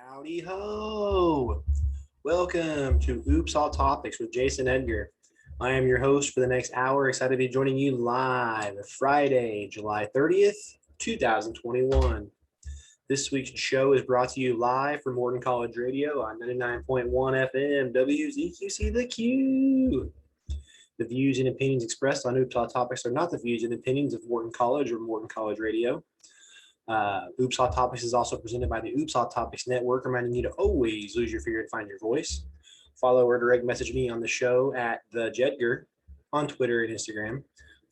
Howdy ho! Welcome to Oops All Topics with Jason Edgar. I am your host for the next hour. Excited to be joining you live Friday, July 30th, 2021. This week's show is brought to you live from Morton College Radio on 99.1 FM WZQC The Q. The views and opinions expressed on Oops All Topics are not the views and opinions of Morton College or Morton College Radio. Oops All Topics is also presented by the Oops All Topics Network, reminding you to always lose your fear and find your voice. Follow or direct message me on the show at the Jedgar on Twitter and Instagram.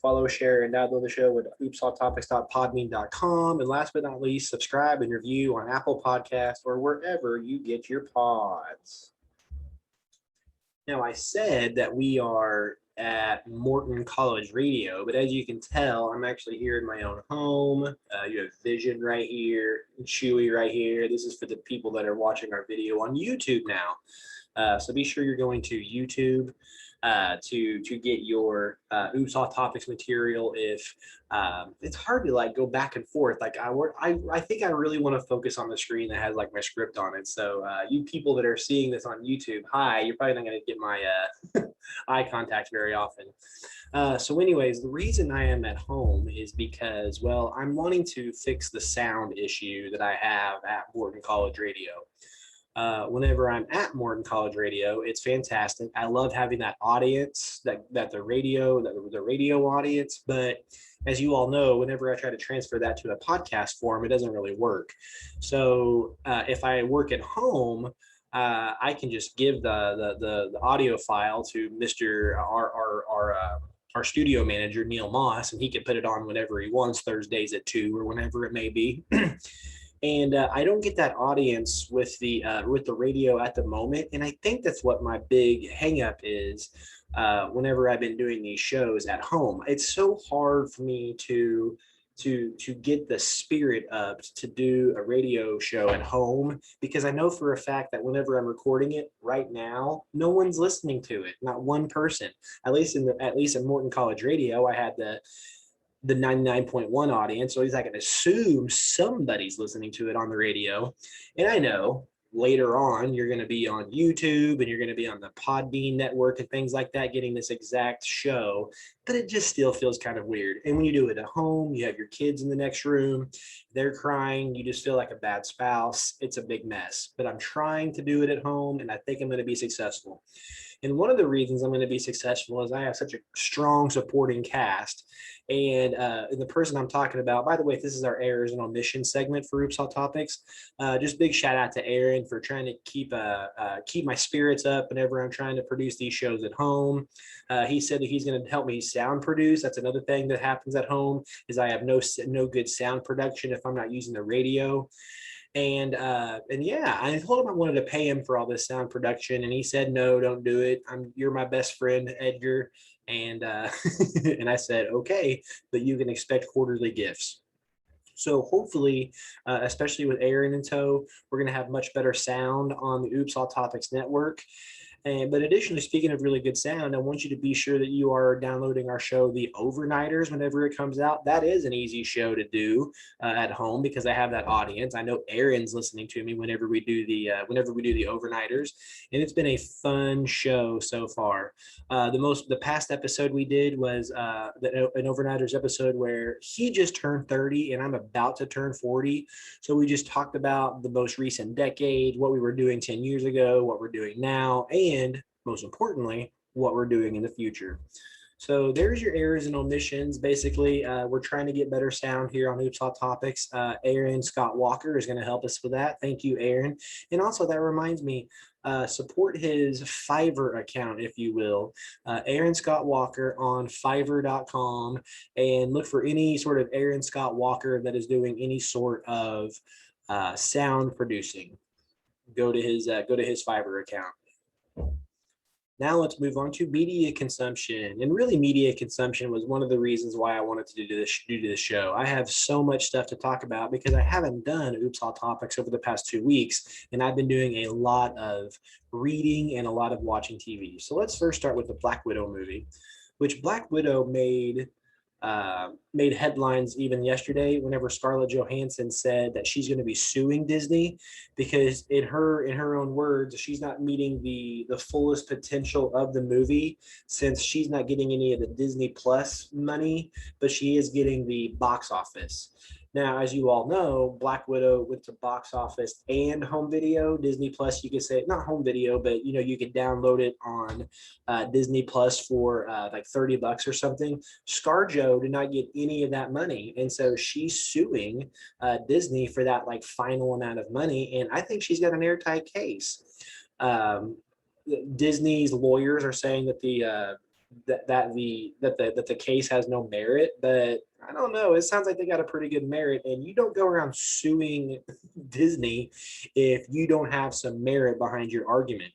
Follow, share, and download the show at oopsalltopics.podbean.com. And last but not least, subscribe and review on Apple Podcasts or wherever you get your pods. Now, I said that we are at Morton College Radio, but as you can tell, I'm actually here in my own home. You have Vision right here, and Chewy right here. This is for the people that are watching our video on YouTube now. So be sure you're going to YouTube to get your Oops All Topics material. If it's hard to like go back and forth, like I think I really want to focus on the screen that has like my script on it. So you people that are seeing this on YouTube, hi, you're probably not going to get my eye contact very often. So anyways, the reason I am at home is because, well, I'm wanting to fix the sound issue that I have at Morton College Radio. Whenever I'm at Morton College Radio, it's fantastic. I love having that audience, that the radio audience. But as you all know, whenever I try to transfer that to a podcast form, it doesn't really work. So if I work at home, I can just give the audio file to Mr. Our studio manager, Neil Moss, and he can put it on whenever he wants, Thursdays at 2 or whenever it may be. And I don't get that audience with the radio at the moment. And I think that's what my big hang up is whenever I've been doing these shows at home. It's so hard for me to get the spirit up to do a radio show at home, because I know for a fact that whenever I'm recording it right now, no one's listening to it, not one person. At least in Morton College Radio, I had the 99.1 audience. So I can assume somebody's listening to it on the radio. And I know later on, you're going to be on YouTube and you're going to be on the Podbean network and things like that, getting this exact show, but it just still feels kind of weird. And when you do it at home, you have your kids in the next room, they're crying, you just feel like a bad spouse. It's a big mess, but I'm trying to do it at home and I think I'm going to be successful. And one of the reasons I'm going to be successful is I have such a strong supporting cast. And the person I'm talking about, by the way, this is our errors and omissions segment for Oops All Topics. Just big shout out to Aaron for trying to keep my spirits up whenever I'm trying to produce these shows at home. He said that he's going to help me sound produce. That's another thing that happens at home is I have no good sound production if I'm not using the radio. And yeah, I told him I wanted to pay him for all this sound production, and he said, no, don't do it. You're my best friend, Edgar. And and I said, okay, but you can expect quarterly gifts. So hopefully, especially with Aaron in tow, we're going to have much better sound on the Oops All Topics network. But additionally, speaking of really good sound, I want you to be sure that you are downloading our show, The Overnighters, whenever it comes out. That is an easy show to do at home because I have that audience. I know Aaron's listening to me whenever we do the Overnighters, and it's been a fun show so far. The past episode we did was an Overnighters episode where he just turned 30 and I'm about to turn 40. So we just talked about the most recent decade, what we were doing 10 years ago, what we're doing now, and most importantly, what we're doing in the future. So there's your errors and omissions. Basically, we're trying to get better sound here on Oops All Topics. Aaron Scott Walker is going to help us with that. Thank you, Aaron. And also that reminds me, support his Fiverr account, if you will. Aaron Scott Walker on Fiverr.com, and look for any sort of Aaron Scott Walker that is doing any sort of sound producing. Go to his Fiverr account. Now let's move on to media consumption. And really, media consumption was one of the reasons why I wanted to do this show. I have so much stuff to talk about because I haven't done Oops All Topics over the past 2 weeks, and I've been doing a lot of reading and a lot of watching TV. So let's first start with the Black Widow movie, which Black Widow made made headlines even yesterday whenever Scarlett Johansson said that she's going to be suing Disney because in her own words, she's not meeting the fullest potential of the movie since she's not getting any of the Disney Plus money, but she is getting the box office. Now, as you all know, Black Widow went to box office and home video. Disney Plus, you could say not home video, but you could download it on Disney Plus for like $30 or something. ScarJo did not get any of that money, and so she's suing Disney for that like final amount of money. And I think she's got an airtight case. Um, Disney's lawyers are saying that the case has no merit, but I don't know. It sounds like they got a pretty good merit, and you don't go around suing Disney if you don't have some merit behind your argument.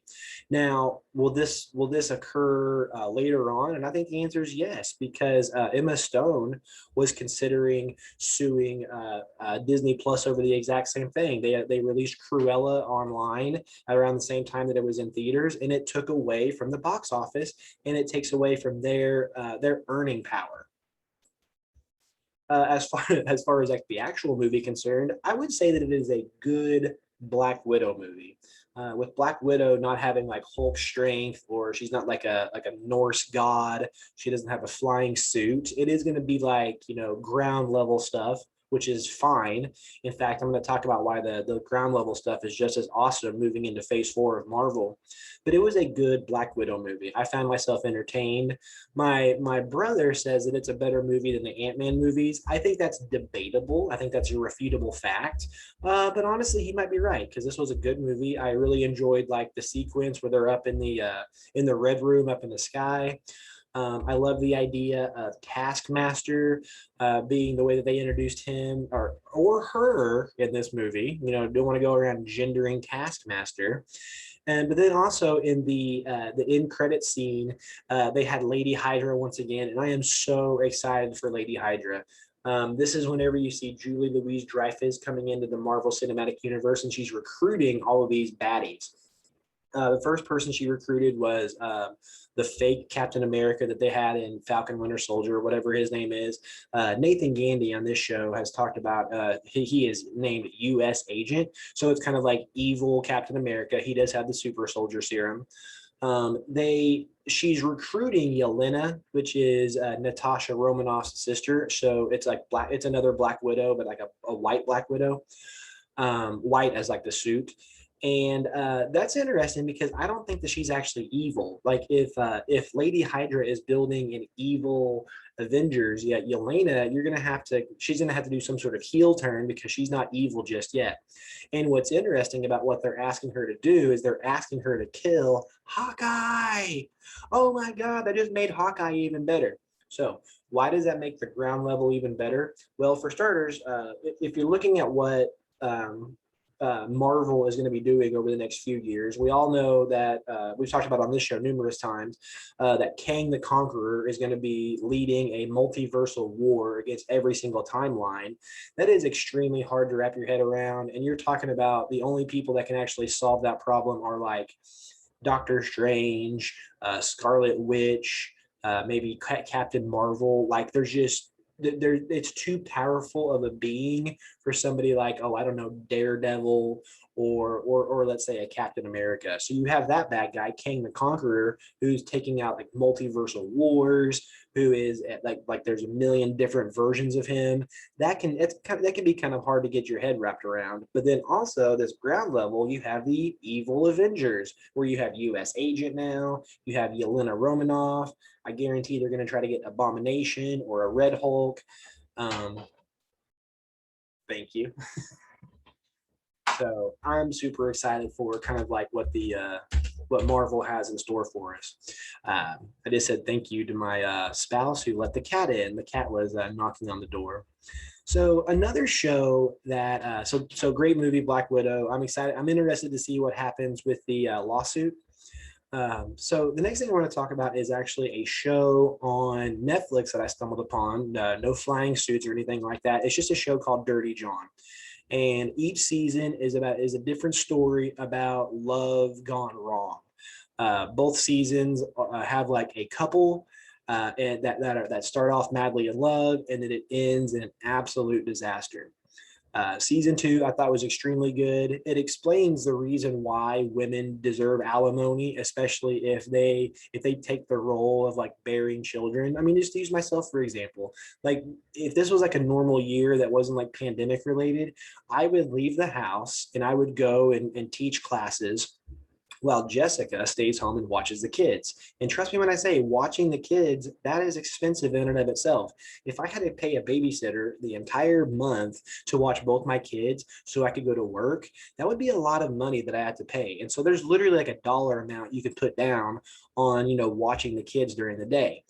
Now, will this occur later on? And I think the answer is yes, because Emma Stone was considering suing Disney Plus over the exact same thing. They released Cruella online around the same time that it was in theaters, and it took away from the box office, and it takes away from their earning power. As far as like the actual movie concerned, I would say that it is a good Black Widow movie. With Black Widow not having like Hulk strength, or she's not like a Norse god, she doesn't have a flying suit. It is going to be like ground level stuff, which is fine. In fact, I'm going to talk about why the ground level stuff is just as awesome moving into phase 4 of Marvel. But it was a good Black Widow movie. I found myself entertained. My brother says that it's a better movie than the Ant-Man movies. I think that's debatable. I think that's a refutable fact. But honestly, he might be right, because this was a good movie. I really enjoyed like the sequence where they're up in the red room up in the sky. I love the idea of Taskmaster being the way that they introduced him or her in this movie. Don't want to go around gendering Taskmaster. But then also in the end credit scene, they had Lady Hydra once again, and I am so excited for Lady Hydra. This is whenever you see Julie Louise-Dreyfus coming into the Marvel Cinematic Universe, and she's recruiting all of these baddies. The first person she recruited was the fake Captain America that they had in Falcon Winter Soldier, whatever his name is. Nathan Gandy on this show has talked about he is named U.S. Agent. So it's kind of like evil Captain America. He does have the super soldier serum. She's recruiting Yelena, which is Natasha Romanoff's sister. So it's like it's another Black Widow, but like a white Black Widow. White as like the suit. And that's interesting because I don't think that she's actually evil. Like if Lady Hydra is building an evil Avengers, yet Yelena, she's gonna have to do some sort of heel turn because she's not evil just yet. And what's interesting about what they're asking her to do is they're asking her to kill Hawkeye. Oh my God, that just made Hawkeye even better. So why does that make the ground level even better? Well, for starters, if you're looking at what Marvel is going to be doing over the next few years. We all know that we've talked about on this show numerous times that Kang the Conqueror is going to be leading a multiversal war against every single timeline. That is extremely hard to wrap your head around. And you're talking about the only people that can actually solve that problem are like Doctor Strange, Scarlet Witch, maybe Captain Marvel. Like it's too powerful of a being for somebody like, I don't know, Daredevil or let's say a Captain America. So you have that bad guy, Kang the Conqueror, who's taking out like multiversal wars, who is like there's a million different versions of him. That can be kind of hard to get your head wrapped around. But then also this ground level, you have the evil Avengers, where you have U.S. Agent now, you have Yelena Romanoff. I guarantee they're going to try to get Abomination or a Red Hulk. Thank you. So I'm super excited for kind of like what Marvel has in store for us. I just said thank you to my spouse who let the cat in. The cat was knocking on the door. So another show that so great movie, Black Widow. I'm excited. I'm interested to see what happens with the lawsuit. So the next thing I want to talk about is actually a show on Netflix that I stumbled upon. No flying suits or anything like that. It's just a show called Dirty John. And each season is a different story about love gone wrong. Both seasons have like a couple and that start off madly in love, and then it ends in an absolute disaster. Season 2, I thought was extremely good. It explains the reason why women deserve alimony, especially if they take the role of like bearing children. I mean, just to use myself for example, like if this was like a normal year that wasn't like pandemic related, I would leave the house and I would go and teach classes while Jessica stays home and watches the kids. And trust me when I say watching the kids, that is expensive in and of itself. If I had to pay a babysitter the entire month to watch both my kids so I could go to work, that would be a lot of money that I had to pay. And so there's literally like a dollar amount you could put down on, watching the kids during the day.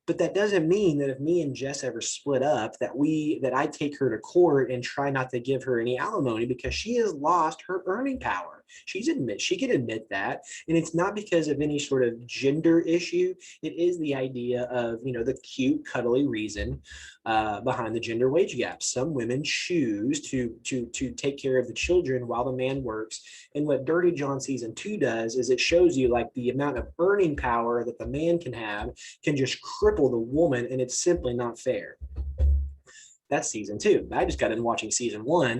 But that doesn't mean that if me and Jess ever split up, that I take her to court and try not to give her any alimony because she has lost her earning power. She can admit that. And it's not because of any sort of gender issue. It is the idea of, the cute, cuddly reason behind the gender wage gap. Some women choose to take care of the children while the man works. And what Dirty John season 2 does is it shows you like the amount of earning power that the man can have can just cripple the woman, and it's simply not fair. That's season 2. I just got in watching season 1,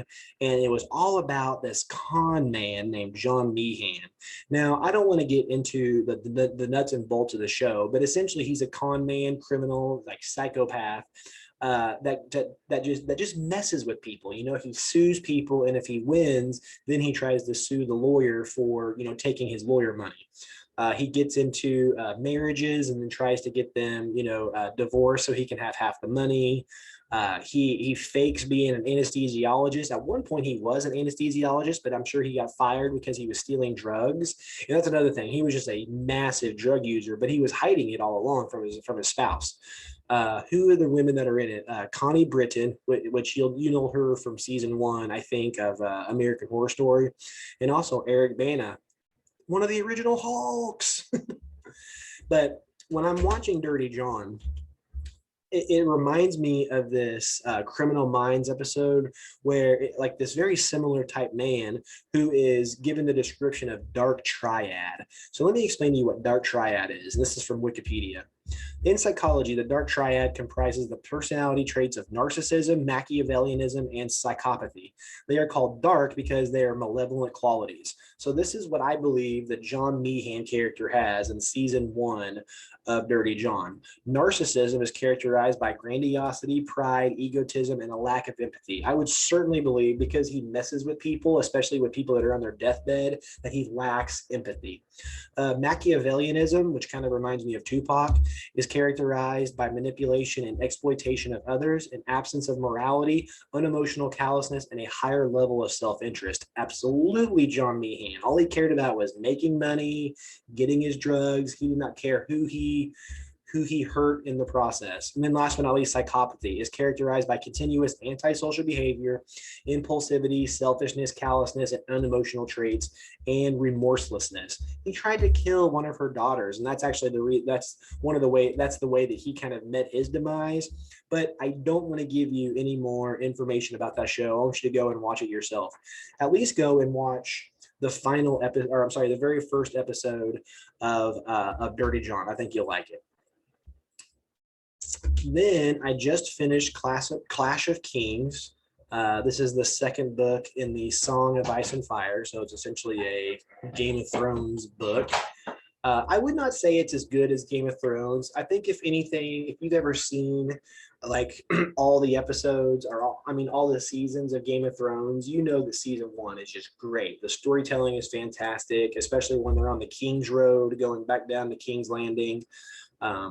and it was all about this con man named John Meehan. Now, I don't want to get into the nuts and bolts of the show, but essentially he's a con man, criminal, like psychopath. That just messes with people. He sues people, and if he wins, then he tries to sue the lawyer for taking his lawyer money. He gets into marriages and then tries to get them divorced so he can have half the money. He fakes being an anesthesiologist. At one point, he was an anesthesiologist, but I'm sure he got fired because he was stealing drugs. And that's another thing. He was just a massive drug user, but he was hiding it all along from his spouse. Who are the women that are in it? Connie Britton, which you know her from season 1, I think, of American Horror Story, and also Eric Bana, one of the original Hulks. But when I'm watching Dirty John, it reminds me of this Criminal Minds episode where like this very similar type man who is given the description of dark triad. So let me explain to you what dark triad is. And this is from Wikipedia. In psychology, the dark triad comprises the personality traits of narcissism, Machiavellianism, and psychopathy. They are called dark because they are malevolent qualities. So this is what I believe that John Meehan character has in season 1 of Dirty John. Narcissism is characterized by grandiosity, pride, egotism, and a lack of empathy. I would certainly believe, because he messes with people, especially with people that are on their deathbed, that he lacks empathy. Machiavellianism, which kind of reminds me of Tupac, is characterized by manipulation and exploitation of others, an absence of morality, unemotional callousness, and a higher level of self-interest. Absolutely John Meehan. All he cared about was making money, getting his drugs. He did not care who he hurt in the process. And then last but not least, psychopathy is characterized by continuous antisocial behavior, impulsivity, selfishness, callousness, and unemotional traits, and remorselessness. He tried to kill one of her daughters, and that's actually that's the way that he kind of met his demise. But I don't want to give you any more information about that show. I want you to go and watch it yourself. At least go and watch the final episode, or I'm sorry, the very first episode of Dirty John. I think you'll like it. Then I just finished Clash of Kings. This is the second book in the Song of Ice and Fire, so it's essentially a Game of Thrones book. I would not say it's as good as Game of Thrones. I think if anything, if you've ever seen like all the episodes or all the seasons of Game of Thrones, that season 1 is just great. The storytelling is fantastic, especially when they're on the King's Road going back down to King's Landing.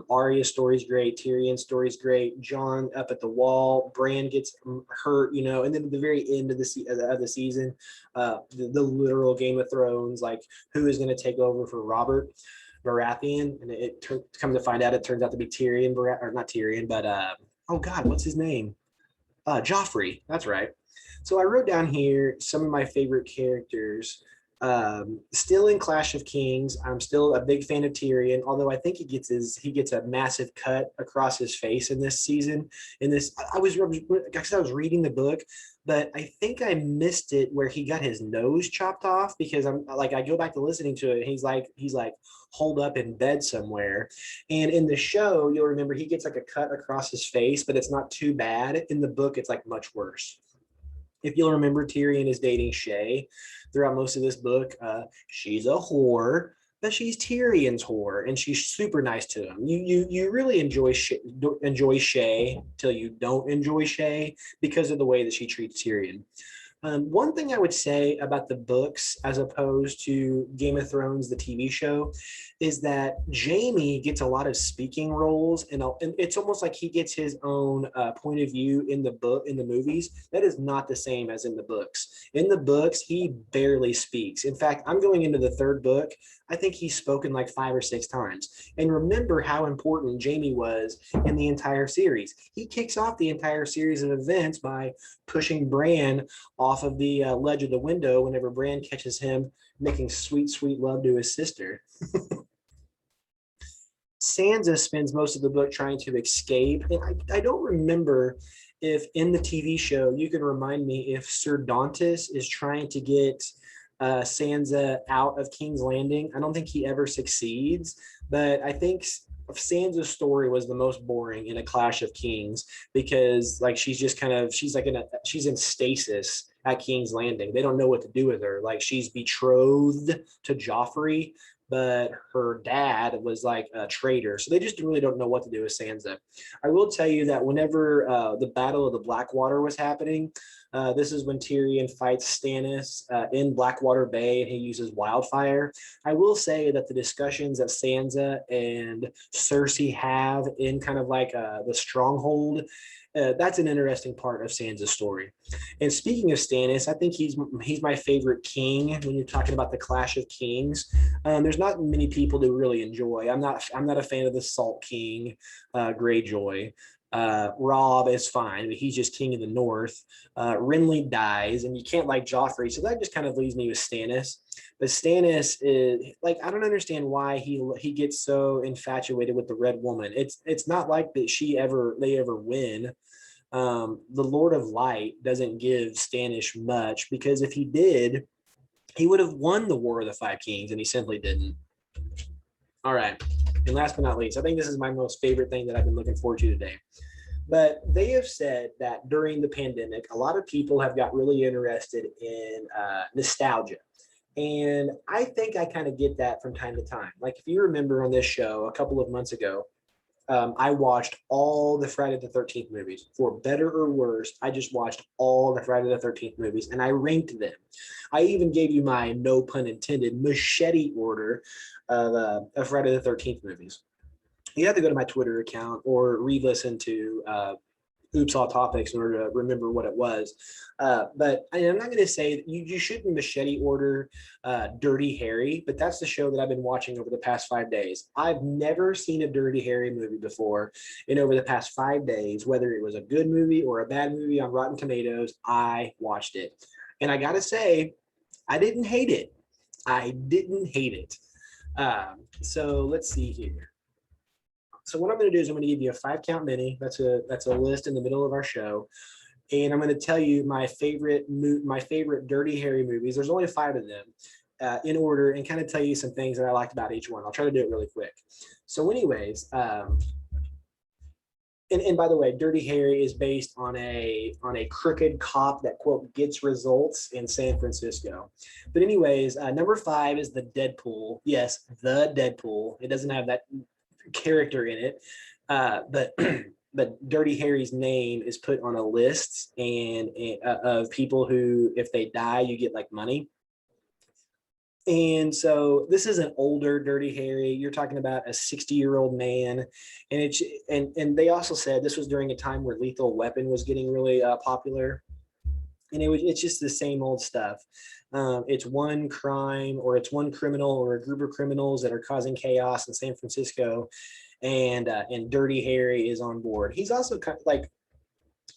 Arya's story's great, Tyrion's story's great, Jon up at the wall, Bran gets hurt, and then at the very end of the season, the literal Game of Thrones, like who is going to take over for Robert Baratheon, and come to find out it turns out to be Tyrion, or not Tyrion, but oh god, what's his name? Joffrey, that's right. So I wrote down here some of my favorite characters Still in Clash of Kings, I'm still a big fan of Tyrion. Although I think he gets a massive cut across his face in this season. In this, I was reading the book, but I think I missed it where he got his nose chopped off because I go back to listening to it. And he's like holed up in bed somewhere, and in the show you'll remember he gets like a cut across his face, but it's not too bad. In the book, it's like much worse. If you'll remember, Tyrion is dating Shay throughout most of this book. She's a whore, but she's Tyrion's whore, and she's super nice to him. You really enjoy Shay till you don't enjoy Shay because of the way that she treats Tyrion. One thing I would say about the books as opposed to Game of Thrones, the TV show, is that Jamie gets a lot of speaking roles, and it's almost like he gets his own point of view in the movies. That is not the same as in the books. In the books, he barely speaks. In fact, I'm going into the third book. I think he's spoken like 5 or 6 times. And remember how important Jamie was in the entire series. He kicks off the entire series of events by pushing Bran off of the ledge of the window whenever Bran catches him making sweet, sweet love to his sister. Sansa spends most of the book trying to escape. And I don't remember if in the TV show, you can remind me if Sir Dantis is trying to get Sansa out of King's Landing. I don't think he ever succeeds, but I think Sansa's story was the most boring in A Clash of Kings because like she's in stasis at King's Landing. They don't know what to do with her. Like she's betrothed to Joffrey, but her dad was like a traitor. So they just really don't know what to do with Sansa. I will tell you that whenever the Battle of the Blackwater was happening, this is when Tyrion fights Stannis in Blackwater Bay and he uses wildfire. I will say that the discussions that Sansa and Cersei have in kind of like the stronghold, that's an interesting part of Sansa's story. And speaking of Stannis, I think he's my favorite king when you're talking about the Clash of Kings. There's not many people to really enjoy. I'm not a fan of the Salt King, Greyjoy. Robb is fine, but he's just king of the north. Renly dies, and you can't like Joffrey, so that just kind of leaves me with Stannis. But Stannis is like I don't understand why he gets so infatuated with the Red Woman. It's not like that they ever win. The Lord of Light doesn't give Stannis much because if he did, he would have won the War of the Five Kings, and he simply didn't. All right. And last but not least, I think this is my most favorite thing that I've been looking forward to today. But they have said that during the pandemic, a lot of people have got really interested in nostalgia. And I think I kind of get that from time to time. Like if you remember on this show a couple of months ago, I watched all the Friday the 13th movies. For better or worse, I just watched all the Friday the 13th movies and I ranked them. I even gave you my, no pun intended, machete order of Friday the 13th movies. You have to go to my Twitter account or re-listen to Oops All Topics in order to remember what it was. But I'm not going to say that you shouldn't machete order Dirty Harry, but that's the show that I've been watching over the past 5 days. I've never seen a Dirty Harry movie before. And over the past 5 days, whether it was a good movie or a bad movie on Rotten Tomatoes, I watched it. And I got to say, I didn't hate it. I didn't hate it. So let's see here. So what I'm going to do is I'm going to give you a 5-count mini. That's a list in the middle of our show, and I'm going to tell you my favorite Dirty Harry movies. There's only 5 of them in order, and kind of tell you some things that I liked about each one. I'll try to do it really quick. So, anyways, and by the way, Dirty Harry is based on a crooked cop that quote gets results in San Francisco. But anyways, number 5 is the Deadpool. Yes, the Deadpool. It doesn't have that character in it, but Dirty Harry's name is put on a list and of people who, if they die, you get like money. And so this is an older Dirty Harry. You're talking about a 60-year-old man, and they also said this was during a time where Lethal Weapon was getting really popular, and it's just the same old stuff. It's one crime or it's one criminal or a group of criminals that are causing chaos in San Francisco, and Dirty Harry is on board. He's also kind of like,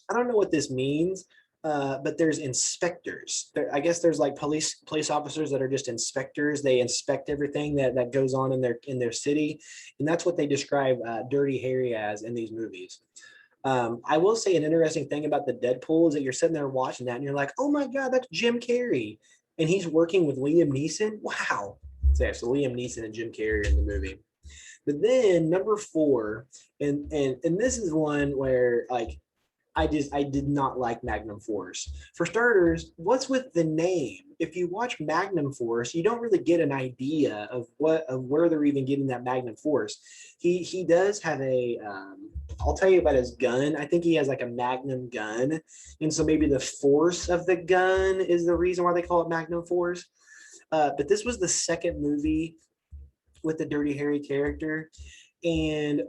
I don't know what this means, but there's inspectors. I guess there's like police officers that are just inspectors. They inspect everything that goes on in their city, and that's what they describe Dirty Harry as in these movies. I will say an interesting thing about the Deadpool is that you're sitting there watching that and you're like, oh my God, that's Jim Carrey. And he's working with Liam Neeson. Wow. So Liam Neeson and Jim Carrey in the movie. But then number 4, and this is one where like I did not like Magnum Force. For starters, what's with the name? If you watch Magnum Force, you don't really get an idea of where they're even getting that Magnum Force. He does have a I'll tell you about his gun. I think he has like a Magnum gun, and so maybe the force of the gun is the reason why they call it Magnum Force. But this was the second movie with the Dirty Harry character, and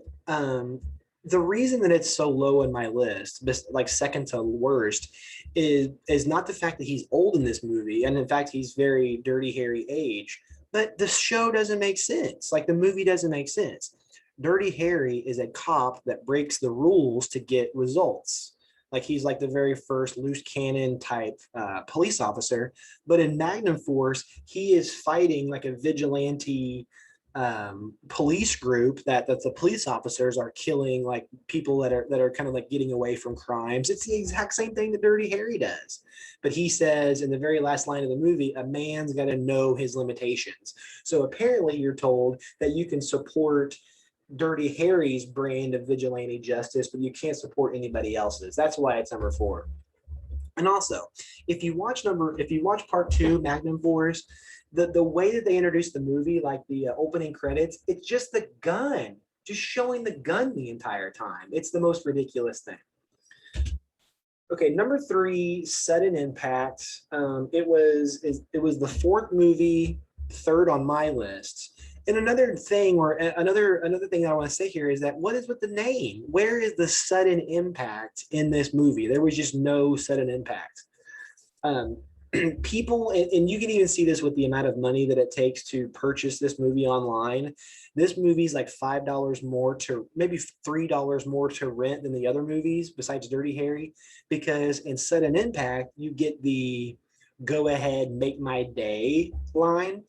the reason that it's so low in my list, like second to worst, is not the fact that he's old in this movie, and in fact he's very Dirty Harry age, but the show doesn't make sense. Like the movie doesn't make sense. Dirty Harry is a cop that breaks the rules to get results. Like he's like the very first loose cannon type police officer, but in Magnum Force he is fighting like a vigilante police group that the police officers are killing like people that are kind of like getting away from crimes. It's the exact same thing that Dirty Harry does, but he says in the very last line of the movie, a man's got to know his limitations. So apparently you're told that you can support Dirty Harry's brand of vigilante justice, but you can't support anybody else's. That's why it's number 4. And also, if you watch part 2, Magnum Force, the way that they introduce the movie, like the opening credits, it's just the gun, just showing the gun the entire time. It's the most ridiculous thing. Okay, number 3, Sudden Impact. It was the 4th movie, 3rd on my list. And another thing that I want to say here is that what is with the name? Where is the sudden impact in this movie? There was just no sudden impact. People, and you can even see this with the amount of money that it takes to purchase this movie online. This movie's like $5 more to maybe $3 more to rent than the other movies besides Dirty Harry, because in Sudden Impact you get the "go ahead, make my day" line.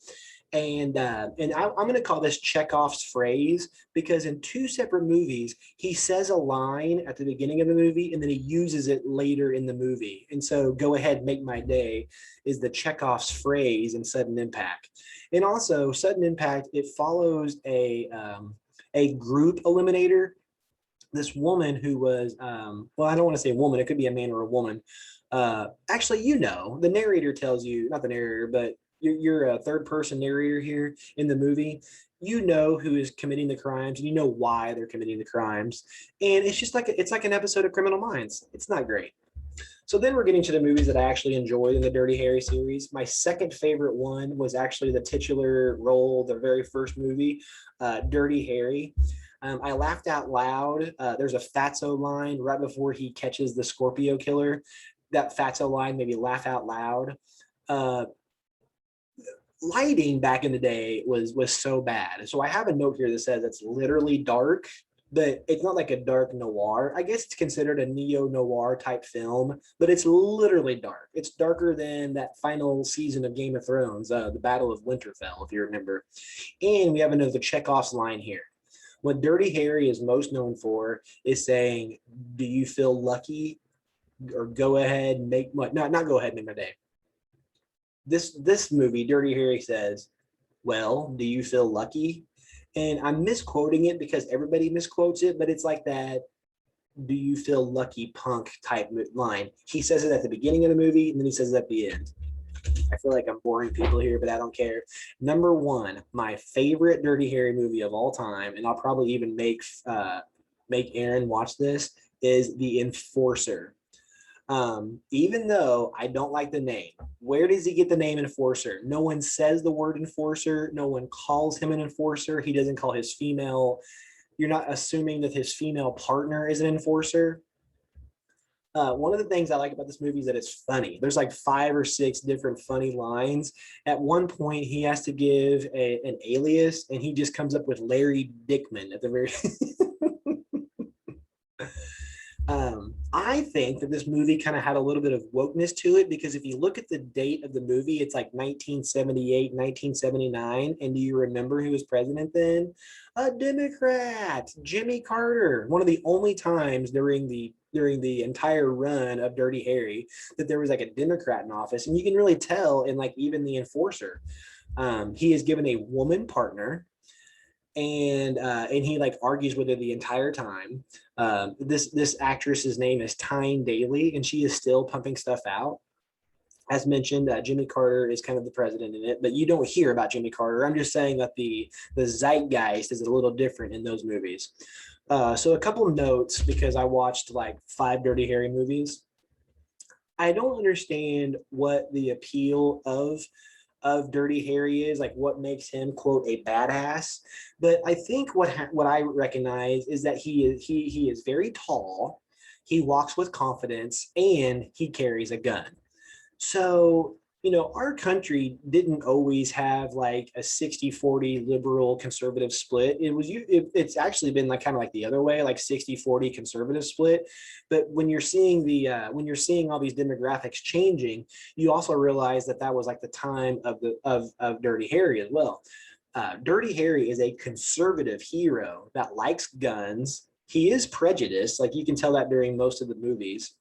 And I'm going to call this Chekhov's phrase, because in 2 separate movies, he says a line at the beginning of the movie and then he uses it later in the movie. And so "go ahead, make my day" is the Chekhov's phrase in Sudden Impact. And also Sudden Impact, it follows a group eliminator. This woman who was, well, I don't want to say a woman. It could be a man or a woman. Actually, the narrator tells you, not the narrator, but you're a third person narrator here in the movie. You know who is committing the crimes and you know why they're committing the crimes. And it's just like it's like an episode of Criminal Minds. It's not great. So then we're getting to the movies that I actually enjoyed in the Dirty Harry series. My second favorite one was actually the titular role, the very first movie, Dirty Harry. I laughed out loud. There's a Fatso line right before he catches the Scorpio killer. That Fatso line made me laugh out loud. Lighting back in the day was so bad. So I have a note here that says it's literally dark, but it's not like a dark noir. I guess it's considered a neo-noir type film, but it's literally dark. It's darker than that final season of Game of Thrones, the Battle of Winterfell, if you remember. And we have another Chekhov's line here. What Dirty Harry is most known for is saying, "Do you feel lucky?" or "Go ahead, make my..." not "Go ahead, make my day." This movie, Dirty Harry says, "Well, do you feel lucky?" And I'm misquoting it because everybody misquotes it, but it's like that "do you feel lucky" punk type line. He says it at the beginning of the movie and then he says it at the end. I feel like I'm boring people here, but I don't care. Number 1, my favorite Dirty Harry movie of all time, and I'll probably even make Aaron watch this, is The Enforcer. Even though I don't like the name, where does he get the name Enforcer? No one says the word enforcer. No one calls him an enforcer. He doesn't call his female. You're not assuming that his female partner is an enforcer. One of the things I like about this movie is that it's funny. There's like 5 or 6 different funny lines. At one point, he has to give an alias, and he just comes up with Larry Dickman at the very I think that this movie kind of had a little bit of wokeness to it because if you look at the date of the movie, it's like 1978, 1979. And do you remember who was president then? A Democrat, Jimmy Carter. One of the only times during the entire run of Dirty Harry that there was like a Democrat in office. And you can really tell in like even the enforcer. He is given a woman partner and he like argues with her the entire time. This actress's name is Tyne Daly, and she is still pumping stuff out. As mentioned, Jimmy Carter is kind of the president in it, but you don't hear about Jimmy Carter. I'm just saying that the zeitgeist is a little different in those movies. So a couple of notes because I watched like 5 Dirty Harry movies. I don't understand what the appeal of Dirty Harry is, like what makes him quote a badass. But I think what I recognize is that he is very tall, he walks with confidence, and he carries a gun. So, our country didn't always have like a 60-40 liberal conservative split. It's actually been like kind of like the other way, like 60-40 conservative split. But when you're seeing when you're seeing all these demographics changing, you also realize that that was like the time of Dirty Harry as well. Dirty Harry is a conservative hero that likes guns. He is prejudiced, like you can tell that during most of the movies.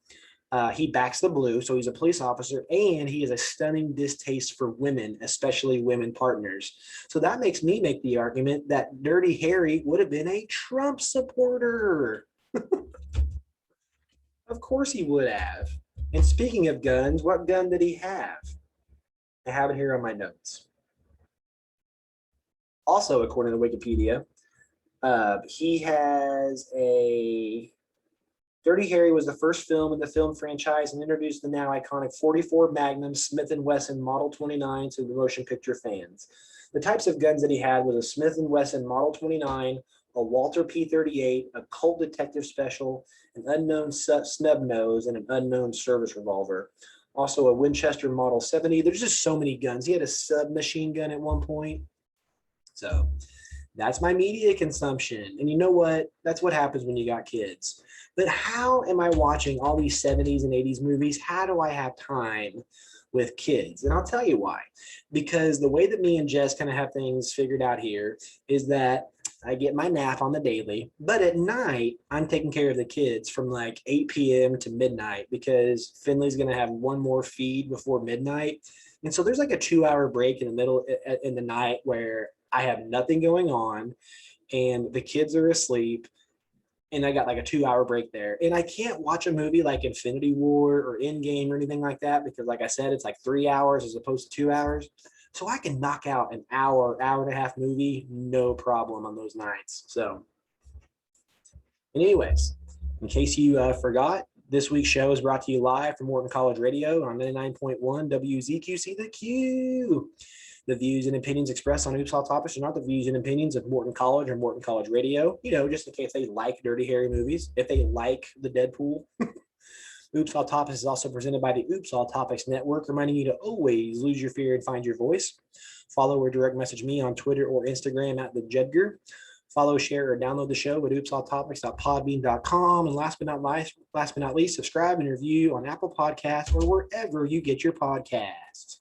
He backs the blue, so he's a police officer, and he has a stunning distaste for women, especially women partners. So that makes me make the argument that Dirty Harry would have been a Trump supporter. Of course he would have. And speaking of guns, what gun did he have? I have it here on my notes. Also, according to Wikipedia, he has a Dirty Harry was the first film in the film franchise and introduced the now iconic 44 Magnum Smith & Wesson Model 29 to the motion picture fans. The types of guns that he had was a Smith & Wesson Model 29, a Walther P38, a Colt Detective Special, an unknown snub nose, and an unknown service revolver. Also a Winchester Model 70. There's just so many guns. He had a submachine gun at one point. So that's my media consumption. And you know what? That's what happens when you got kids. But how am I watching all these 70s and 80s movies? How do I have time with kids? And I'll tell you why. Because the way that me and Jess kind of have things figured out here is that I get my nap on the daily, but at night, I'm taking care of the kids from like 8 p.m. to midnight because Finley's going to have one more feed before midnight. And so there's like a 2-hour break in the middle in the night where I have nothing going on and the kids are asleep and I got like a 2-hour break there. And I can't watch a movie like Infinity War or Endgame or anything like that because like I said, it's like 3 hours as opposed to 2 hours. So I can knock out an hour and a half movie, no problem on those nights. So anyways, in case you forgot, this week's show is brought to you live from Morton College Radio on 99.1 WZQC The Q. The views and opinions expressed on Oops All Topics are not the views and opinions of Morton College or Morton College Radio, just in case they like Dirty Harry movies, if they like the Deadpool. Oops All Topics is also presented by the Oops All Topics Network, reminding you to always lose your fear and find your voice. Follow or direct message me on Twitter or Instagram at the Jedger. Follow, share, or download the show at oopsalltopics.podbean.com. And last but not least, subscribe and review on Apple Podcasts or wherever you get your podcasts.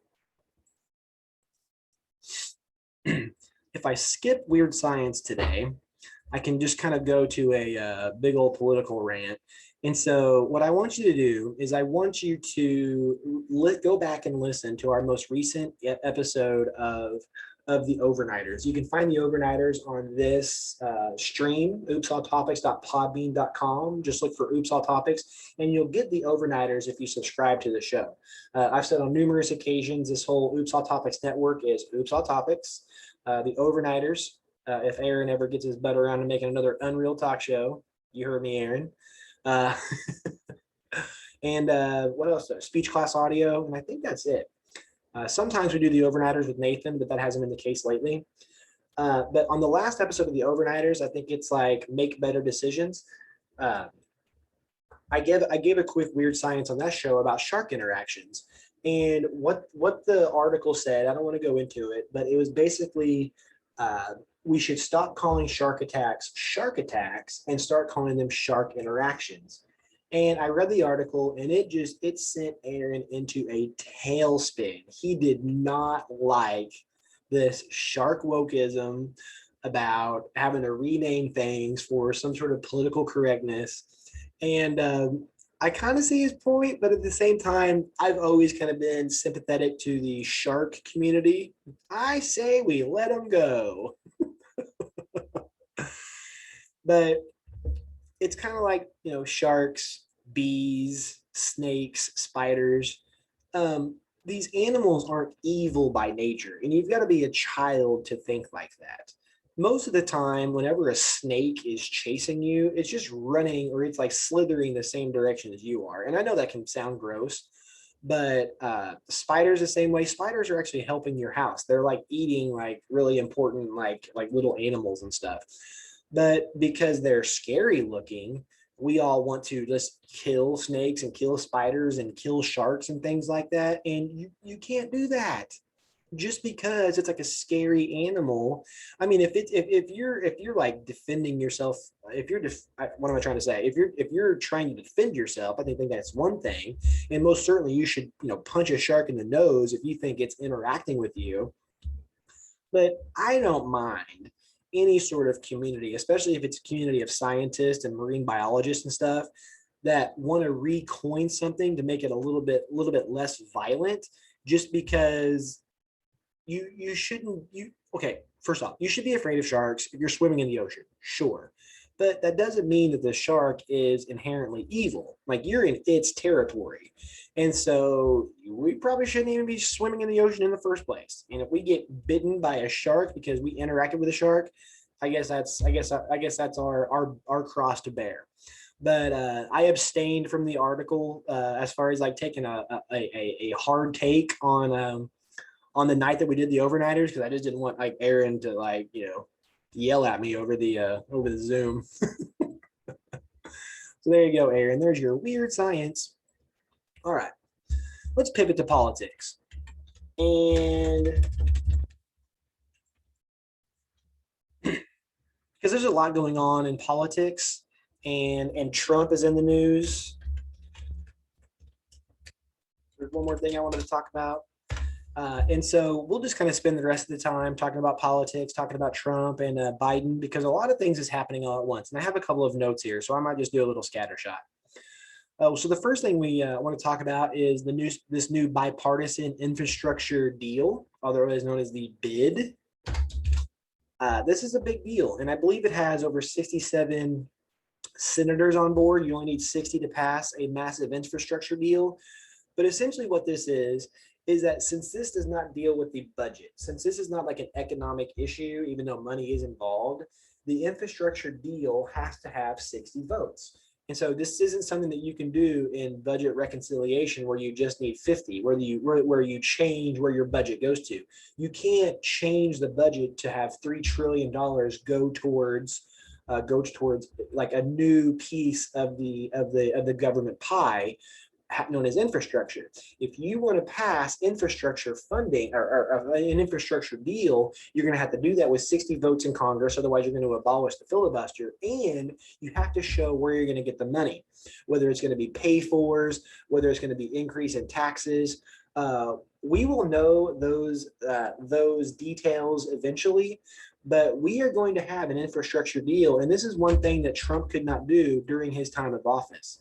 If I skip weird science today, I can just kind of go to a big old political rant. And so what I want you to do is I want you to go back and listen to our most recent episode of the Overnighters. You can find the Overnighters on this stream, oopsalltopics.podbean.com. Just look for Oops All Topics, and you'll get the Overnighters if you subscribe to the show. I've said on numerous occasions, this whole Oops All Topics network is Oops All Topics. The Overnighters, if Aaron ever gets his butt around to making another Unreal Talk show, you heard me, Aaron. And what else? Speech Class Audio, and I think that's it. Sometimes we do the Overnighters with Nathan, but that hasn't been the case lately. But on the last episode of the Overnighters, I think it's like Make Better Decisions. I gave a quick weird science on that show about shark interactions. And what the article said, I don't want to go into it, but it was basically we should stop calling shark attacks and start calling them shark interactions. And I read the article and it sent Aaron into a tailspin. He did not like this shark wokeism about having to rename things for some sort of political correctness. And I kind of see his point, but at the same time, I've always kind of been sympathetic to the shark community. I say we let them go. But it's kind of like, sharks, bees, snakes, spiders. These animals aren't evil by nature, and you've got to be a child to think like that. Most of the time, whenever a snake is chasing you, it's just running or it's like slithering the same direction as you are. And I know that can sound gross, but spiders the same way. Spiders are actually helping your house. They're like eating like really important like little animals and stuff. But because they're scary looking, we all want to just kill snakes and kill spiders and kill sharks and things like that. And you can't do that just because it's like a scary animal. I mean, if you're like defending yourself, what am I trying to say? If you're trying to defend yourself, I think that's one thing. And most certainly you should, punch a shark in the nose if you think it's interacting with you. But I don't mind any sort of community, especially if it's a community of scientists and marine biologists and stuff that want to recoin something to make it a little bit less violent, just because you shouldn't okay, first off, you should be afraid of sharks if you're swimming in the ocean, sure. But that doesn't mean that the shark is inherently evil. Like, you're in its territory. And so we probably shouldn't even be swimming in the ocean in the first place. And if we get bitten by a shark because we interacted with a shark, I guess that's our cross to bear. But I abstained from the article as far as like taking a hard take on the night that we did the overnighters, because I just didn't want like Aaron to like yell at me over the Zoom. So there you go, Aaron. There's your weird science. All right, let's pivot to politics. And because there's a lot going on in politics, and Trump is in the news. There's one more thing I wanted to talk about. And so we'll just kind of spend the rest of the time talking about politics, talking about Trump and Biden, because a lot of things is happening all at once. And I have a couple of notes here, so I might just do a little scattershot. So the first thing we want to talk about is this new bipartisan infrastructure deal, otherwise known as the bid. This is a big deal, and I believe it has over 67 senators on board. You only need 60 to pass a massive infrastructure deal. But essentially what this is that since this does not deal with the budget, since this is not like an economic issue, even though money is involved, the infrastructure deal has to have 60 votes. And so this isn't something that you can do in budget reconciliation where you just need 50, where you change where your budget goes to. You can't change the budget to have $3 trillion go towards like a new piece of the government pie known as infrastructure. If you want to pass infrastructure funding or an infrastructure deal, you're going to have to do that with 60 votes in Congress. Otherwise, you're going to abolish the filibuster, and you have to show where you're going to get the money, whether it's going to be pay-fors, whether it's going to be increase in taxes. We will know those details eventually, but we are going to have an infrastructure deal, and this is one thing that Trump could not do during his time of office.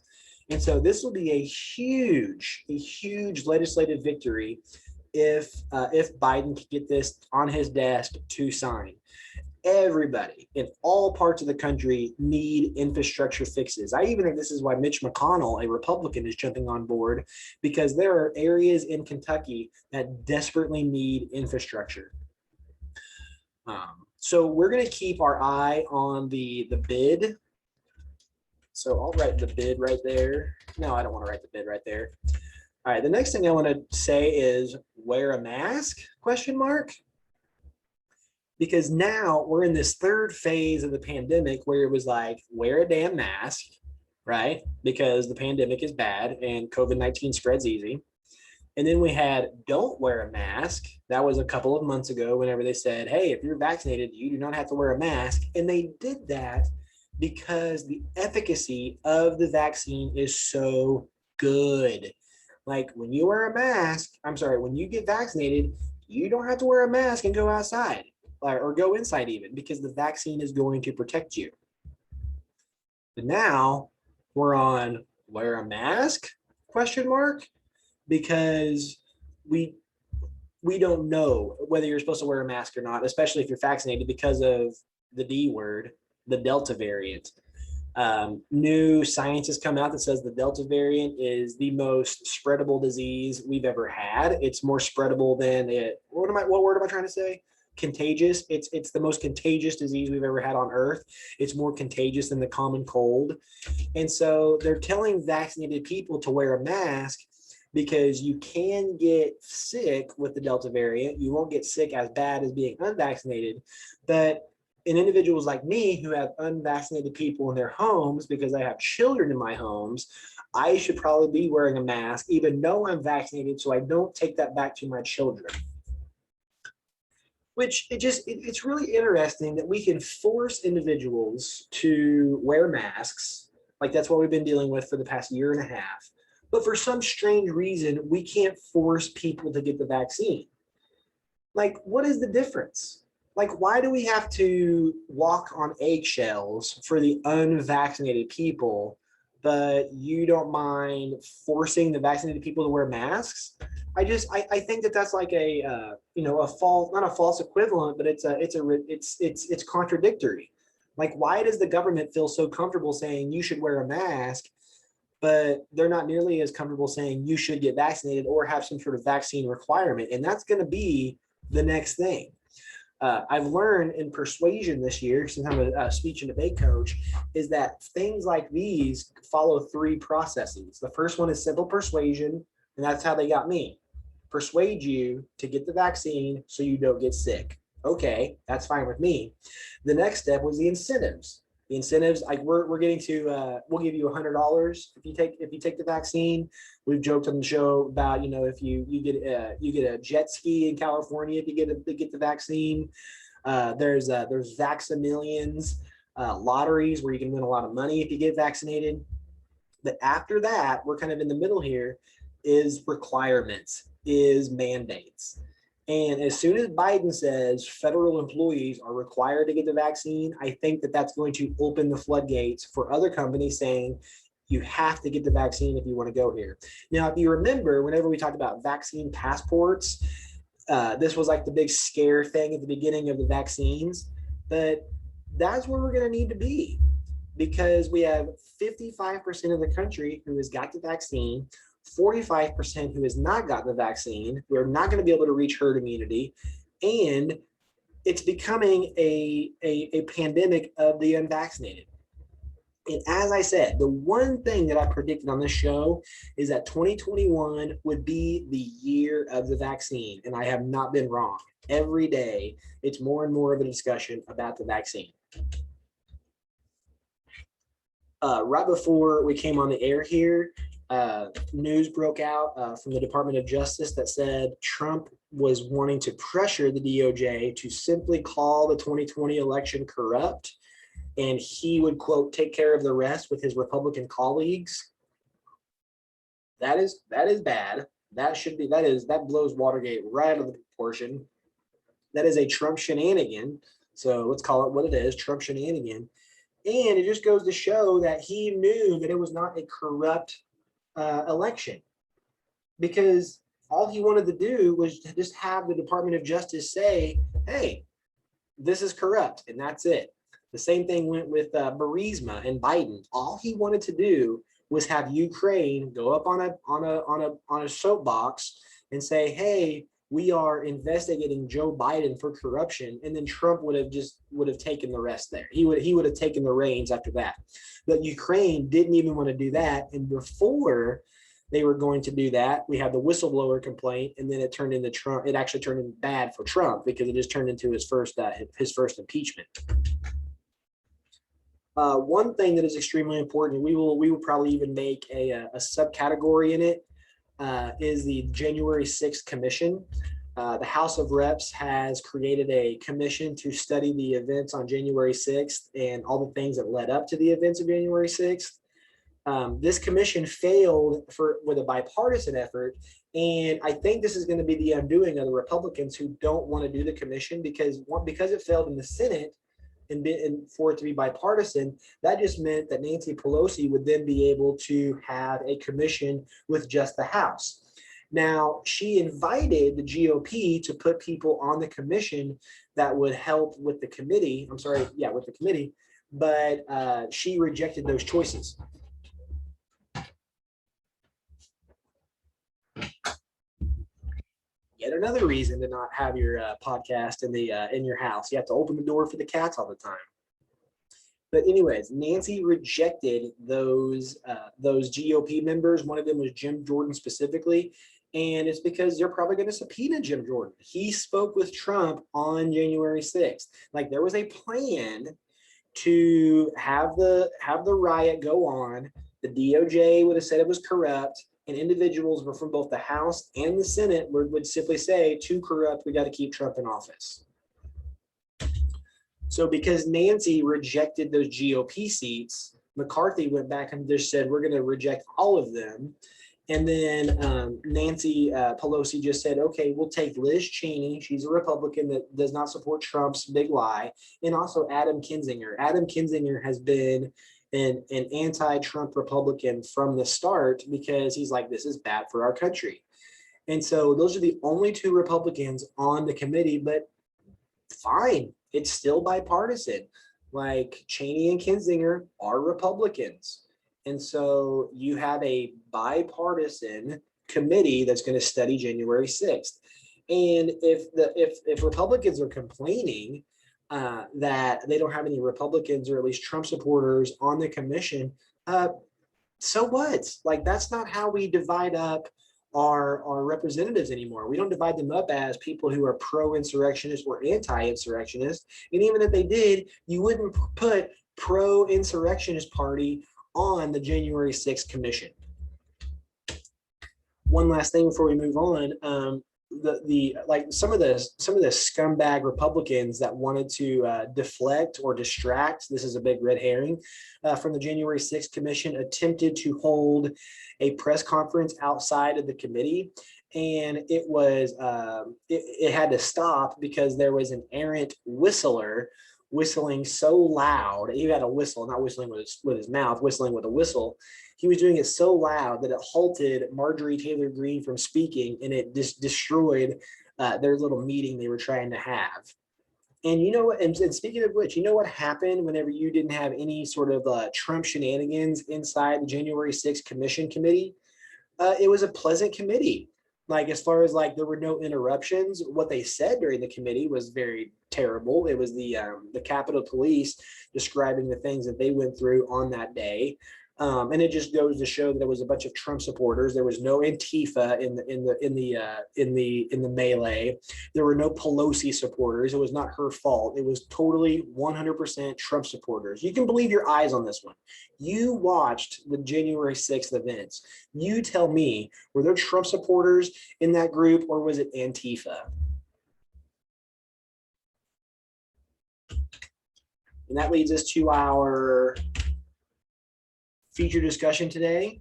And so this will be a huge legislative victory if Biden can get this on his desk to sign. Everybody in all parts of the country need infrastructure fixes. I even think this is why Mitch McConnell, a Republican, is jumping on board, because there are areas in Kentucky that desperately need infrastructure. So we're going to keep our eye on the bid. So I'll write the bid right there. No, I don't want to write the bid right there. All right, the next thing I want to say is wear a mask, ? Because now we're in this third phase of the pandemic where it was like, wear a damn mask, right? Because the pandemic is bad and COVID-19 spreads easy. And then we had don't wear a mask. That was a couple of months ago whenever they said, hey, if you're vaccinated, you do not have to wear a mask. And they did that because the efficacy of the vaccine is so good. Like when you wear a mask, when you get vaccinated, you don't have to wear a mask and go outside or go inside even, because the vaccine is going to protect you. But now we're on wear a mask question mark, because we don't know whether you're supposed to wear a mask or not, especially if you're vaccinated, because of the D word, the Delta variant. New science has come out that says the Delta variant is the most spreadable disease we've ever had. It's more spreadable than what word am I trying to say? Contagious. It's the most contagious disease we've ever had on Earth. It's more contagious than the common cold. And so they're telling vaccinated people to wear a mask because you can get sick with the Delta variant. You won't get sick as bad as being unvaccinated, but in individuals like me who have unvaccinated people in their homes, because I have children in my homes, I should probably be wearing a mask, even though I'm vaccinated, so I don't take that back to my children. Which it's really interesting that we can force individuals to wear masks. Like that's what we've been dealing with for the past year and a half. But for some strange reason, we can't force people to get the vaccine. Like, what is the difference? Like, why do we have to walk on eggshells for the unvaccinated people, but you don't mind forcing the vaccinated people to wear masks? I think that's like a false, not a false equivalent, but it's contradictory. Like, why does the government feel so comfortable saying you should wear a mask, but they're not nearly as comfortable saying you should get vaccinated or have some sort of vaccine requirement? And that's going to be the next thing. I've learned in persuasion this year, since I'm a speech and debate coach, is that things like these follow 3 processes. The first one is simple persuasion, and that's how they got me. Persuade you to get the vaccine so you don't get sick. Okay, that's fine with me. The next step was the incentives. The incentives, like we're getting to, we'll give you $100 if you take the vaccine. We've joked on the show about, if you get a jet ski in California if you get the vaccine. There's Vax-A-Millions, lotteries where you can win a lot of money if you get vaccinated. But after that, we're kind of in the middle here, is requirements, is mandates. And as soon as Biden says federal employees are required to get the vaccine, I think that that's going to open the floodgates for other companies saying you have to get the vaccine if you want to go here. Now, if you remember, whenever we talked about vaccine passports, this was like the big scare thing at the beginning of the vaccines. But that's where we're going to need to be, because we have 55% of the country who has got the vaccine, 45% who has not gotten the vaccine. We're not going to be able to reach herd immunity, and it's becoming a pandemic of the unvaccinated. And as I said, the one thing that I predicted on this show is that 2021 would be the year of the vaccine, and I have not been wrong. Every day, it's more and more of a discussion about the vaccine. Right before we came on the air here, news broke out from the Department of Justice that said Trump was wanting to pressure the DOJ to simply call the 2020 election corrupt, and he would, quote, take care of the rest with his Republican colleagues. That is bad. That blows Watergate right out of the proportion. That is a Trump shenanigan. So let's call it what it is, Trump shenanigan. And it just goes to show that he knew that it was not a corrupt election, because all he wanted to do was just have the Department of Justice say, hey, this is corrupt, and that's it. The same thing went with Burisma and Biden. All he wanted to do was have Ukraine go up on a soapbox and say, hey, we are investigating Joe Biden for corruption, and then Trump would have taken the rest there. He would have taken the reins after that. But Ukraine didn't even want to do that, and before they were going to do that, we had the whistleblower complaint, and then it turned into Trump. It actually turned in bad for Trump because it just turned into his first impeachment. One thing that is extremely important, we will probably even make a subcategory in it, is the January 6th commission. The House of Reps has created a commission to study the events on January 6th and all the things that led up to the events of January 6th. This commission failed with a bipartisan effort, and I think this is going to be the undoing of the Republicans who don't want to do the commission because it failed in the Senate and for it to be bipartisan. That just meant that Nancy Pelosi would then be able to have a commission with just the House. Now, she invited the GOP to put people on the commission that would help with the committee. With the committee, but she rejected those choices. Yet another reason to not have your podcast in your house. You have to open the door for the cats all the time. But anyways, Nancy rejected those GOP members. One of them was Jim Jordan specifically. And it's because they're probably going to subpoena Jim Jordan. He spoke with Trump on January 6th. Like there was a plan to have the riot go on. The DOJ would have said it was corrupt, and individuals were from both the House and the Senate would simply say, too corrupt, we got to keep Trump in office. So because Nancy rejected those GOP seats, McCarthy went back and just said, we're going to reject all of them. And then Nancy Pelosi just said, okay, we'll take Liz Cheney. She's a Republican that does not support Trump's big lie. And also Adam Kinzinger. Adam Kinzinger has been an anti-Trump Republican from the start because he's like, this is bad for our country. And so those are the only two Republicans on the committee, but fine. It's still bipartisan. Like Cheney and Kinzinger are Republicans. And so you have a bipartisan committee that's going to study January 6th. And if Republicans are complaining that they don't have any Republicans or at least Trump supporters on the commission, so what? Like that's not how we divide up our representatives anymore. We don't divide them up as people who are pro-insurrectionist or anti-insurrectionist. And even if they did, you wouldn't put pro-insurrectionist party on the January 6th commission. One last thing before we move on, some of the scumbag Republicans that wanted to deflect or distract, this is a big red herring, from the January 6th commission, attempted to hold a press conference outside of the committee, and it had to stop because there was an errant whistler whistling so loud. He had a whistle, not whistling with his mouth, whistling with a whistle. He was doing it so loud that it halted Marjorie Taylor Greene from speaking, and it just destroyed their little meeting they were trying to have. And you know what? And speaking of which, you know what happened whenever you didn't have any sort of Trump shenanigans inside the January 6th commission committee? It was a pleasant committee. Like as far as like there were no interruptions. What they said during the committee was very terrible. It was the Capitol Police describing the things that they went through on that day. And it just goes to show that there was a bunch of Trump supporters. There was no Antifa in the melee. There were no Pelosi supporters. It was not her fault. It was totally 100% Trump supporters. You can believe your eyes on this one. You watched the January 6th events. You tell me, were there Trump supporters in that group or was it Antifa? And that leads us to our feature discussion today,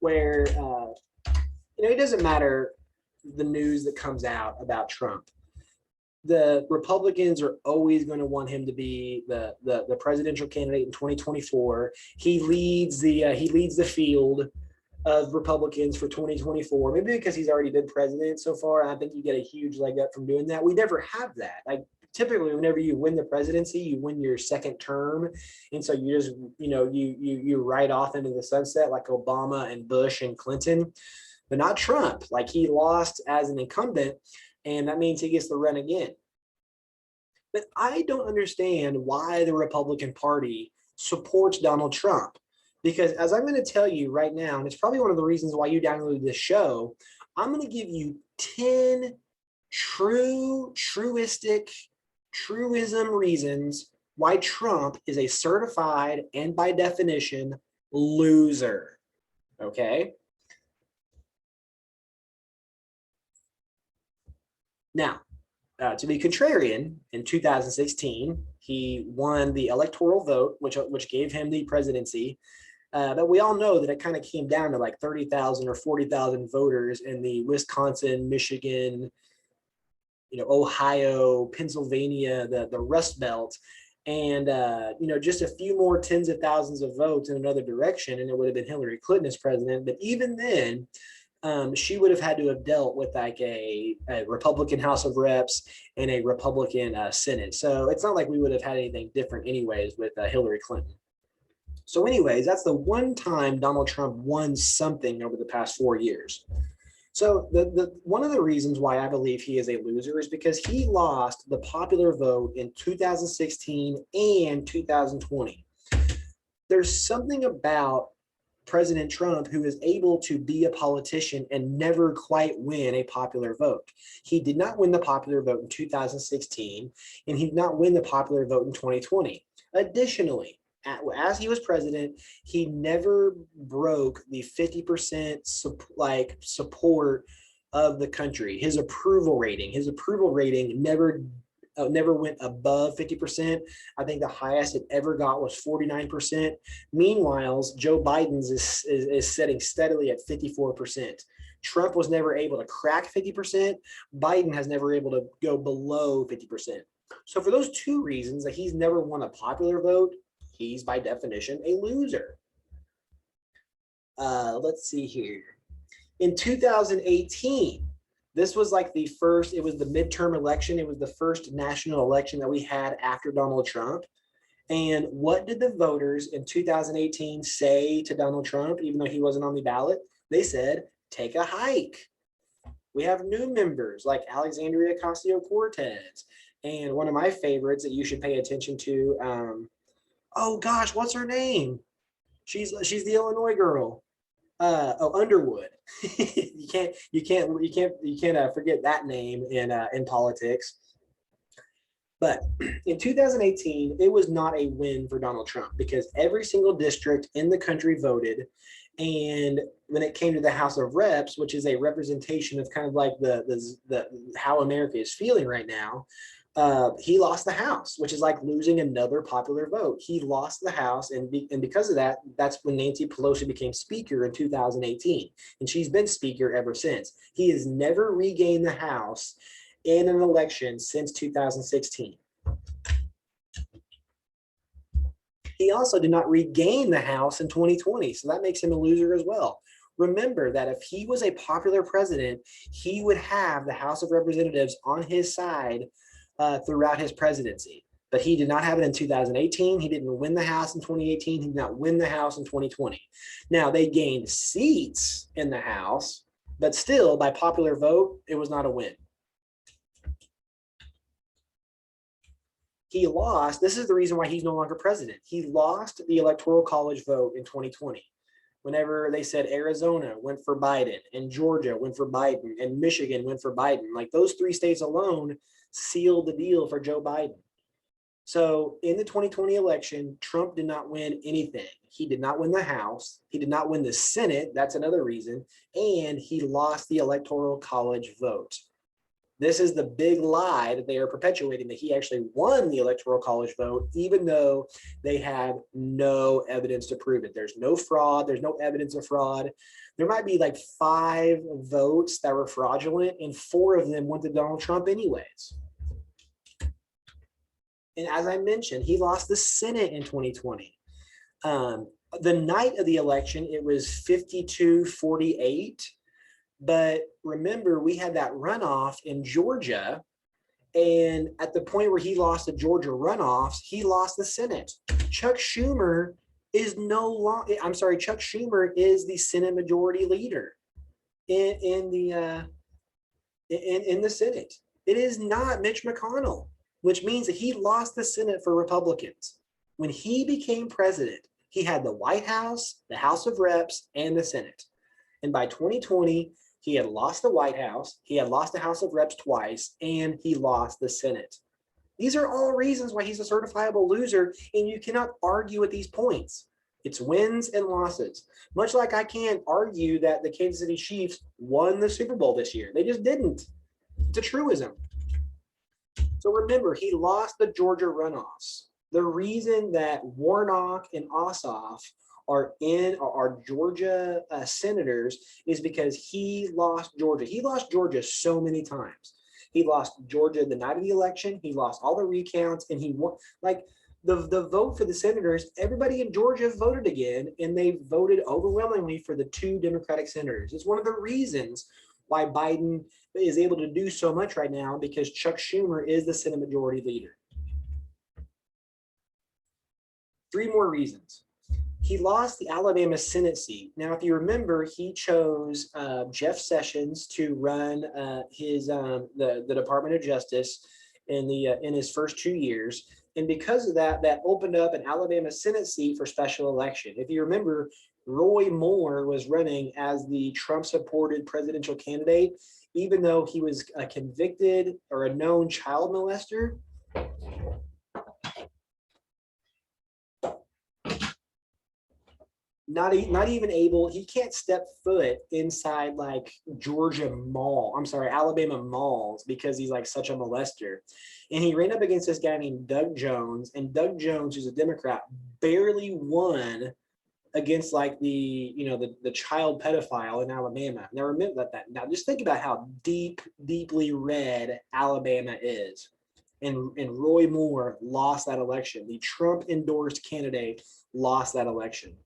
where it doesn't matter the news that comes out about Trump. The Republicans are always going to want him to be the presidential candidate in 2024. He leads the field of Republicans for 2024, maybe because he's already been president so far. And I think you get a huge leg up from doing that. We never have that. Like typically whenever you win the presidency, you win your second term. And so you just, you ride off into the sunset like Obama and Bush and Clinton, but not Trump. Like he lost as an incumbent, and that means he gets to run again. But I don't understand why the Republican Party supports Donald Trump. Because as I'm going to tell you right now, and it's probably one of the reasons why you downloaded this show, I'm going to give you 10 truism reasons why Trump is a certified and by definition loser. Okay. Now, to be contrarian, in 2016, he won the electoral vote, which gave him the presidency. But we all know that it kind of came down to like 30,000 or 40,000 voters in the Wisconsin, Michigan, Ohio, Pennsylvania, the Rust Belt. And, just a few more tens of thousands of votes in another direction, and it would have been Hillary Clinton as president. But even then, she would have had to have dealt with like a Republican House of Reps and a Republican Senate. So it's not like we would have had anything different anyways with Hillary Clinton. So anyways, that's the one time Donald Trump won something over the past 4 years. So the one of the reasons why I believe he is a loser is because he lost the popular vote in 2016 and 2020. There's something about President Trump who is able to be a politician and never quite win a popular vote. He did not win the popular vote in 2016, and he did not win the popular vote in 2020. Additionally, as he was president, he never broke the 50% support of the country. His approval rating never went above 50%. I think the highest it ever got was 49%. Meanwhile, Joe Biden's is sitting steadily at 54%. Trump was never able to crack 50%. Biden has never able to go below 50%. So for those two reasons, that he's never won a popular vote, he's by definition a loser. Let's see here. In 2018, this was like it was the midterm election. It was the first national election that we had after Donald Trump. And what did the voters in 2018 say to Donald Trump, even though he wasn't on the ballot? They said, take a hike. We have new members like Alexandria Ocasio-Cortez. And one of my favorites that you should pay attention to, oh gosh, what's her name? She's the Illinois girl. Underwood. you can't forget that name in politics. But in 2018, it was not a win for Donald Trump because every single district in the country voted. And when it came to the House of Reps, which is a representation of kind of like the how America is feeling right now, he lost the House, which is like losing another popular vote. He lost the House, and because of that, that's when Nancy Pelosi became Speaker in 2018, and she's been Speaker ever since. He has never regained the House in an election since 2016. He also did not regain the House in 2020, so that makes him a loser as well. Remember that if he was a popular president, he would have the House of Representatives on his side throughout his presidency. But he did not have it in 2018. He didn't win the House in 2018. He did not win the House in 2020. Now, they gained seats in the House, but still, by popular vote, it was not a win. He lost. This is the reason why he's no longer president. He lost the Electoral College vote in 2020. Whenever they said Arizona went for Biden and Georgia went for Biden and Michigan went for Biden, like those three states alone sealed the deal for Joe Biden. So in the 2020 election, Trump did not win anything. He did not win the House. He did not win the Senate. That's another reason. And he lost the Electoral College vote. This is the big lie that they are perpetuating, that he actually won the Electoral College vote, even though they have no evidence to prove it. There's no fraud. There's no evidence of fraud. There might be like 5 votes that were fraudulent, and 4 of them went to Donald Trump anyways. And as I mentioned, he lost the Senate in 2020. The night of the election, it was 52-48. But remember, we had that runoff in Georgia. And at the point where he lost the Georgia runoffs, he lost the Senate. Chuck Schumer is Chuck Schumer is the Senate Majority Leader in the Senate. It is not Mitch McConnell, which means that he lost the Senate for Republicans. When he became president, he had the White House, the House of Reps, and the Senate. And by 2020, he had lost the White House, he had lost the House of Reps twice, and he lost the Senate. These are all reasons why he's a certifiable loser, and you cannot argue with these points. It's wins and losses. Much like I can't argue that the Kansas City Chiefs won the Super Bowl this year. They just didn't. It's a truism. So remember, he lost the Georgia runoffs. The reason that Warnock and Ossoff are Georgia senators is because he lost Georgia. He lost Georgia so many times. He lost Georgia the night of the election. He lost all the recounts, and he won. Like the vote for the senators, everybody in Georgia voted again, and they voted overwhelmingly for the two Democratic senators. It's one of the reasons why Biden is able to do so much right now, because Chuck Schumer is the Senate Majority Leader. 3 more reasons. He lost the Alabama Senate seat. Now, if you remember, he chose Jeff Sessions to run the Department of Justice in his first 2 years. And because of that, that opened up an Alabama Senate seat for special election. If you remember, Roy Moore was running as the Trump-supported presidential candidate, even though he was a convicted or a known child molester. Not even able, he can't step foot inside like Alabama malls, because he's like such a molester. And he ran up against this guy named Doug Jones, and Doug Jones, who's a Democrat, barely won against like the child pedophile in Alabama. Now remember that. Now just think about how deeply red Alabama is. And Roy Moore lost that election. The Trump endorsed candidate lost that election.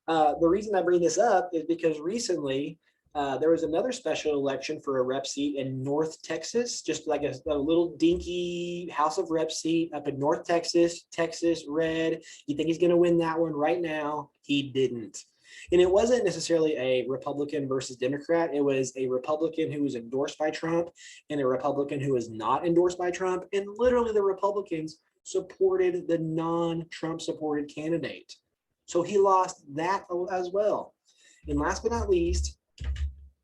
The reason I bring this up is because recently there was another special election for a rep seat in North Texas, just like a little dinky House of Rep seat up in North Texas, red. You think he's going to win that one right now? He didn't. And it wasn't necessarily a Republican versus Democrat. It was a Republican who was endorsed by Trump and a Republican who was not endorsed by Trump. And literally the Republicans supported the non-Trump supported candidate. So he lost that as well. And last but not least,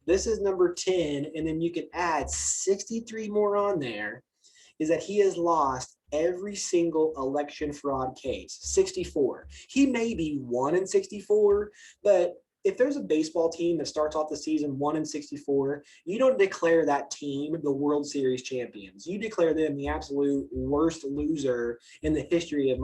this is number 10, and then you can add 63 more on there, is that he has lost every single election fraud case, 64. He may be 1 in 64, but if there's a baseball team that starts off the season 1 in 64, you don't declare that team the World Series champions. You declare them the absolute worst loser in the history of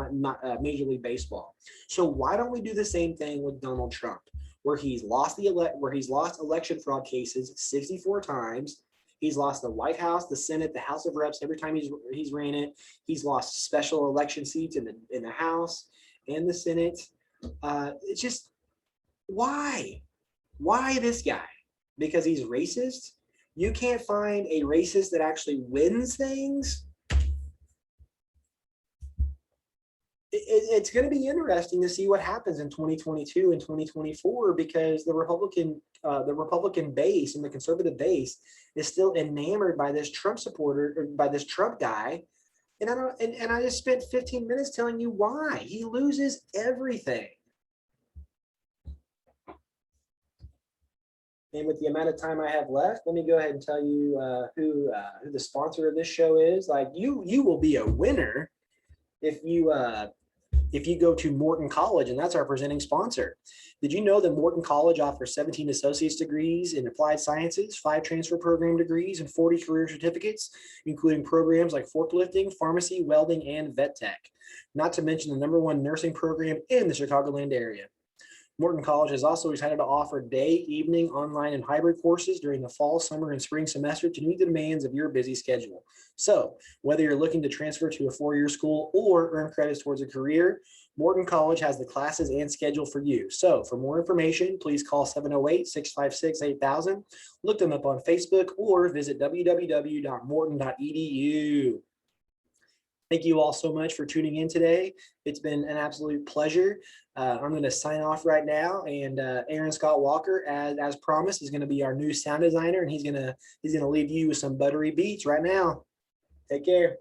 Major League Baseball. So why don't we do the same thing with Donald Trump, where he's lost election fraud cases 64 times. He's lost the White House, the Senate, the House of Reps every time he's ran it. He's lost special election seats in the House and the Senate. It's just, why this guy? Because he's racist? You can't find a racist that actually wins things? It's going to be interesting to see what happens in 2022 and 2024, because the Republican base and the conservative base is still enamored by this Trump supporter, or by this Trump guy. And I just spent 15 minutes telling you why. He loses everything. And with the amount of time I have left, let me go ahead and tell you who the sponsor of this show is. Like you will be a winner if you go to Morton College, and that's our presenting sponsor. Did you know that Morton College offers 17 associate's degrees in applied sciences, 5 transfer program degrees, and 40 career certificates, including programs like forklifting, pharmacy, welding, and vet tech, not to mention the #1 nursing program in the Chicagoland area. Morton College is also excited to offer day, evening, online, and hybrid courses during the fall, summer, and spring semester to meet the demands of your busy schedule. So whether you're looking to transfer to a 4-year school or earn credits towards a career, Morton College has the classes and schedule for you. So for more information, please call 708-656-8000, look them up on Facebook, or visit www.morton.edu. Thank you all so much for tuning in today. It's been an absolute pleasure. I'm going to sign off right now, and Aaron Scott Walker, as promised, is going to be our new sound designer, and he's going to leave you with some buttery beats right now. Take care.